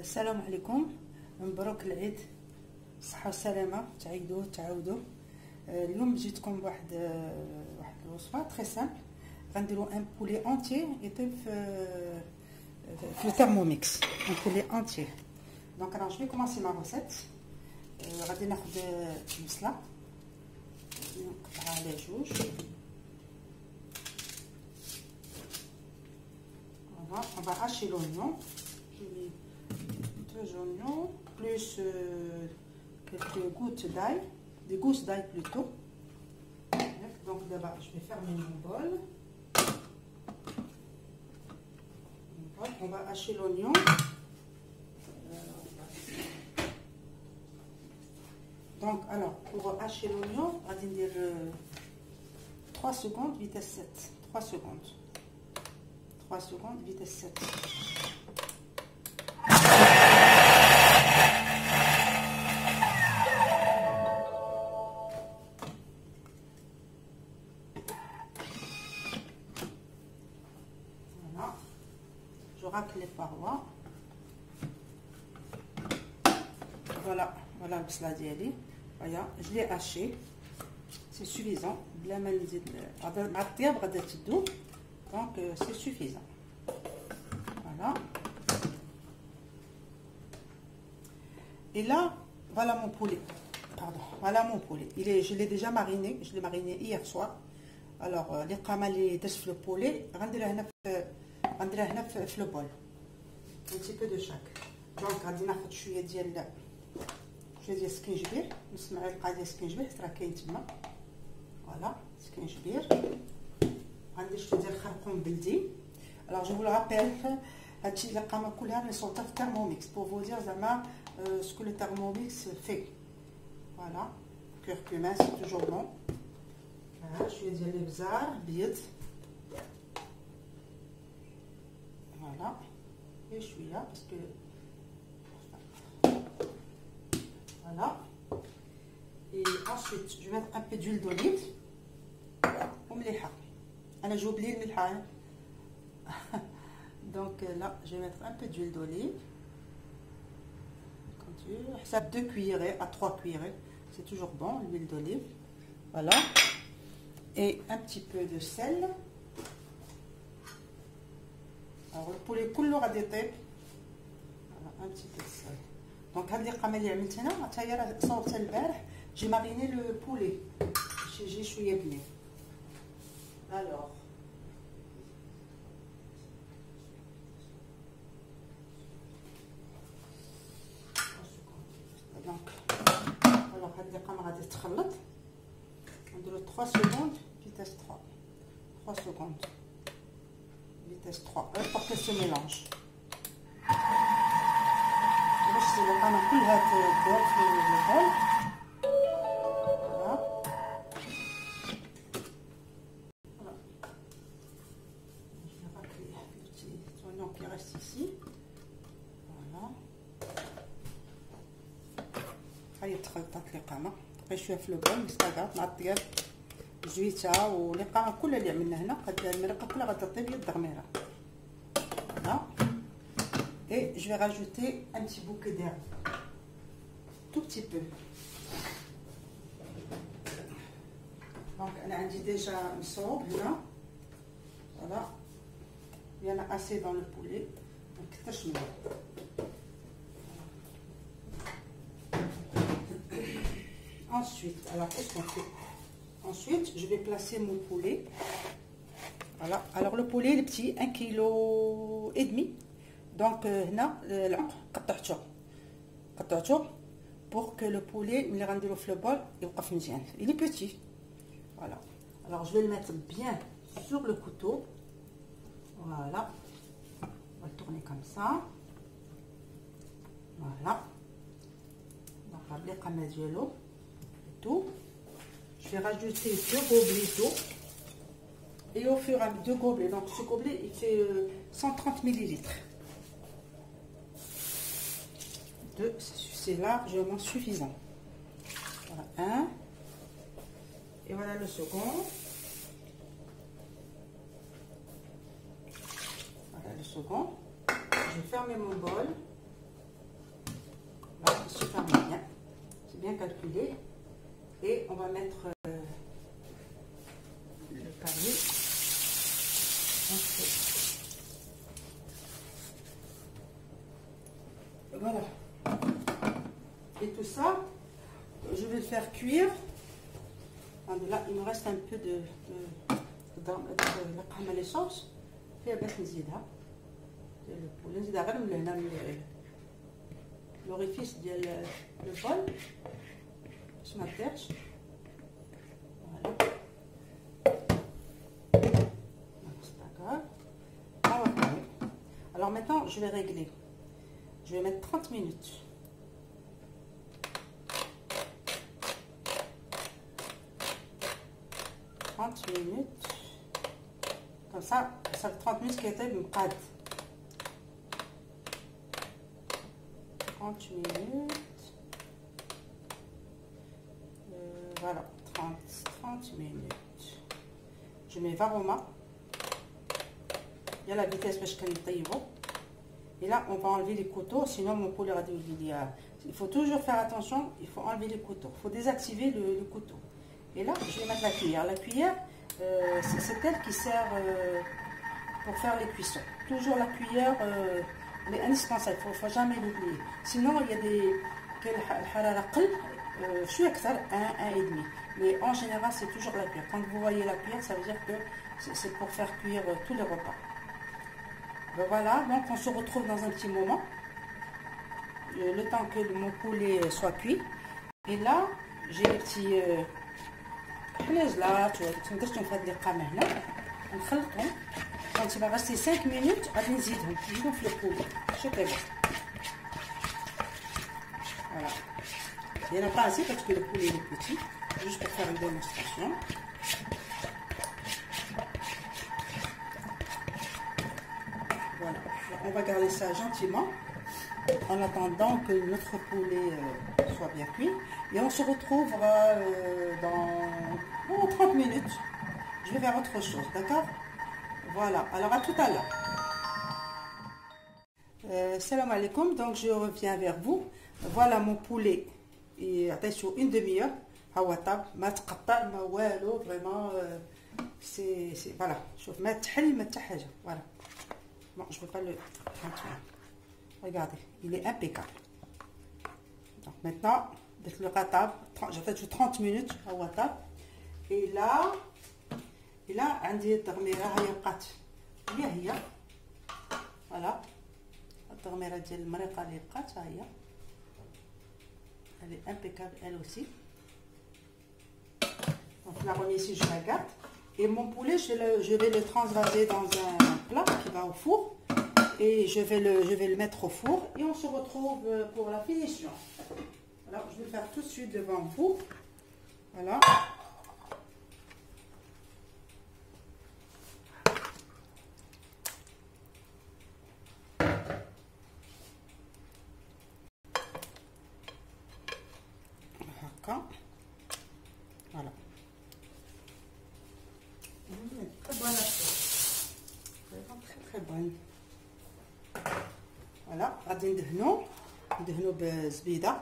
السلام عليكم. مبروك العيد، صحة وسلامة، تعيدوا تعاودوا. اليوم جيتكم بواحد الوصفه تري سامبل. غنديروا ان بولي اونتي يطيب في الثيرموميكس، ان بولي اونتي. دونك انا جو كومونسي مع روسيت. غادي ناخذ البصله نقطعها على جوج. On va hacher l'oignon. Je mets 2 oignons plus quelques gouttes d'ail, des gousses d'ail plutôt. Donc d'abord je vais fermer mon bol. On va hacher l'oignon. Donc alors pour hacher l'oignon, on va dire 3 secondes vitesse 7. 3 secondes. 3 secondes vitesse 7. Voilà, je racle les parois. Voilà le plat d'yali. Voilà, je l'ai haché. C'est suffisant. بلا ما نزيد مع الطياب غادا تدوب. Donc c'est suffisant. Voilà. Et là, voilà mon poulet. Pardon, voilà mon poulet. Je l'ai déjà mariné. Je l'ai mariné hier soir. Alors les قامة اللي درت في البولي غنديرها هنا في البول. Un petit peu de chaque. Donc غادي ناخذ شويه ديال السكينجبير، نص معلقه ديال السكينجبير حيت راه كاين تما. فوالا سكينجبير. غندير شويه ديال الخرقوم بلدي. Alors je vous le rappelle, هادشي اللي قامه كلها نصوتها في thermomix pour vous dire زعما ce que le thermomix fait. Voilà, curcuma c'est toujours bon. Voilà, شويه ديال الابزار بيض. Voilà, et شويه parce que voilà. Et ensuite je vais mettre un peu d'huile d'olive ومليحه. انا جو oublié الملحه. Donc là je vais mettre un peu d'huile d'olive. Ça 2 cuillerées à 3 cuillerées, c'est toujours bon l'huile d'olive. Voilà, et un petit peu de sel. Alors le poulet كله غادي يطيب. un petit peu de sel. Donc هاد اللي قامه اللي عملت هنا حتى هي راه صوبتها البارح. جي ماريني لو بولي باش يجي شويه بنين. Alors هاد اللي قامه غادي تخلط. نديرو 3 secondes vitesse 3. 3 secondes vitesse 3 pour que se mélange. باش اللي قامه كلها تدار في البول. qui reste ici. Voilà. هاي تخلطات اللي قامه بقى شويه في البول مستقات مع الطياب زويته واللي قامه كلها اللي عملنا هنا. قد المرقه كلها غادي تطيب يد الغميره. Voilà. Et je vais rajouter un petit bouquet d'herbe, tout petit peu. Donc انا عندي ديجا مصوب هنا. Voilà. Il y en a assez dans le poulet, donc كترش منه. Ensuite, alors qu'est-ce qu'on fait? Ensuite, je vais placer mon poulet. Voilà. Alors le poulet, le petit 1,5 kg. Donc هنا العمق قطعته pour que le poulet ملي غنديرو في البول يوقف مزيان. Il est petit. Voilà. Alors je vais le mettre bien sur le couteau. Voilà, on va le tourner comme ça. Voilà, donc on va bien mettre l'eau et tout. Je vais rajouter 2 gobelets d'eau et au fur et à mesure 2 gobelets. Donc ce gobelet il fait 130 ml. C'est largement suffisant. Voilà un et voilà le second. Second, je vais fermer mon bol. bien calculé. Et on va mettre le panier. Voilà. Et tout ça, je vais le faire cuire. Là, il me reste un peu de les sauces. فيها باش نزيدها ديال البول نزيدها غير من هنا من لوريفيس ديال البول باش ما تطيحش. Voilà. Alors maintenant, je vais régler. Je vais mettre 30 minutes. Comme ça fait 30 minutes qui était une pâte. 30 minutes. Voilà, 30 minutes. Je mets varoma. Il y a la vitesse parce que et là, on va enlever les couteaux, sinon mon poulet radio. Il faut toujours faire attention, il faut enlever les couteaux. Il faut désactiver le couteau. Et là, je vais mettre la cuillère. La cuillère, c'est elle qui sert pour faire les cuissons. Toujours la cuillère, elle est indispensable, il ne faut jamais l'oublier. Sinon, il y a des... je suis extra 1,5. Mais en général, c'est toujours la cuillère. Quand vous voyez la cuillère, ça veut dire que c'est pour faire cuire tous les repas. Ben voilà, donc on se retrouve dans un petit moment. Le temps que mon poulet soit cuit. Et là, j'ai les petits... là, tu vois, on fait des caméras là. On خلطهم. Quand il va rester 5 minutes, on va نزيدهم في le poulet. Je te vois. Voilà. Il n'y en a pas assez parce que le poulet est petit. Juste pour faire une démonstration. Voilà. On va garder ça gentiment en attendant que notre poulet soit bien cuit. Et on se retrouvera dans 30 minutes. Je vais faire autre chose, d'accord? Voilà, alors à tout à l'heure. Salam alaikum, donc je reviens vers vous. Voilà mon poulet. Et attention, une demi-heure. Hawatab, ma tqatta, ma walo, vraiment, c'est, voilà. Voilà. Bon, je ne vais pas le... Regardez, il est impeccable. Donc maintenant, le ratab, j'attends 30 minutes à watab. Et là, عندي التغميره هي بقات هي voilà التغميره ديال المريقه اللي بقات ها هي elle est impeccable elle aussi. Donc la remise ici, je la garde. Et mon poulet, je vais le transvaser dans un plat qui va au four. Et je vais le mettre au four. Et on se retrouve pour la finition. Alors, je vais le faire tout de suite devant vous. Voilà. Voilà. Très bonne assiette. Très bonne. Voilà, غادي ندهنو بزبيده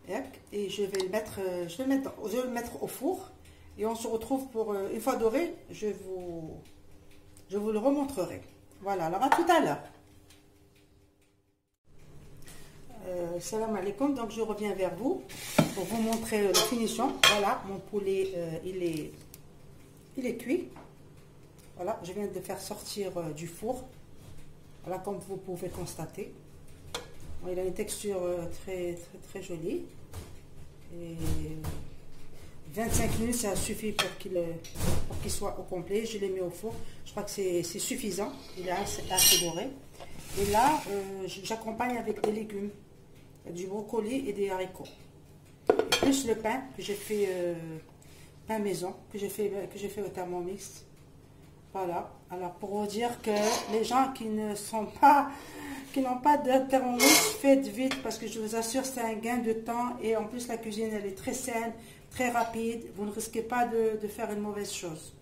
ياك et je vais le mettre au four et on se retrouve pour une fois doré, je vous le remontrerai. Voilà, alors à tout à l'heure. Salam alaikum, donc je reviens vers vous pour vous montrer la finition. Voilà, mon poulet il est cuit. Voilà, je viens de faire sortir du four. Voilà, comme vous pouvez constater. Bon, il a une texture très jolie. Et 25 minutes, ça suffit pour qu'il soit au complet. Je l'ai mis au four. Je crois que c'est suffisant. Il est assez doré. Et là, j'accompagne avec des légumes. Du brocoli et des haricots. Et plus le pain que j'ai fait pain maison, que j'ai fait au Thermomix. Voilà. Alors pour vous dire que les gens qui n'ont pas de Thermomix, faites vite parce que je vous assure c'est un gain de temps et en plus la cuisine elle est très saine, très rapide. Vous ne risquez pas de faire une mauvaise chose.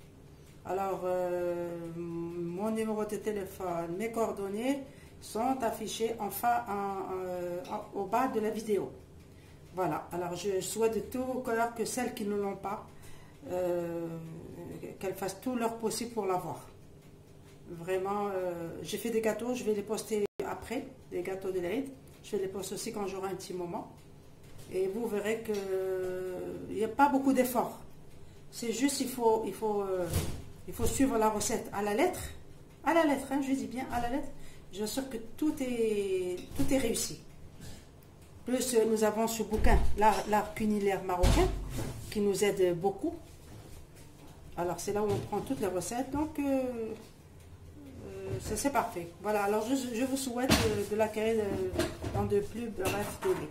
Alors mon numéro de téléphone, mes coordonnées sont affichés enfin au bas de la vidéo. Voilà, alors je souhaite de tout cœur que celles qui ne l'ont pas, qu'elles fassent tout leur possible pour l'avoir. Vraiment, j'ai fait des gâteaux, je vais les poster après, des gâteaux de l'Aïd. Je vais les poster aussi quand j'aurai un petit moment. Et vous verrez qu'il n'y a pas beaucoup d'efforts. C'est juste, il faut suivre la recette à la lettre. À la lettre, hein, je dis bien à la lettre. J'assure que tout est réussi. Plus nous avons ce bouquin, l'art culinaire marocain, qui nous aide beaucoup. Alors c'est là où on prend toutes les recettes. Donc c'est parfait. Voilà, alors je vous souhaite de l'acquérir dans de plus brefs délais.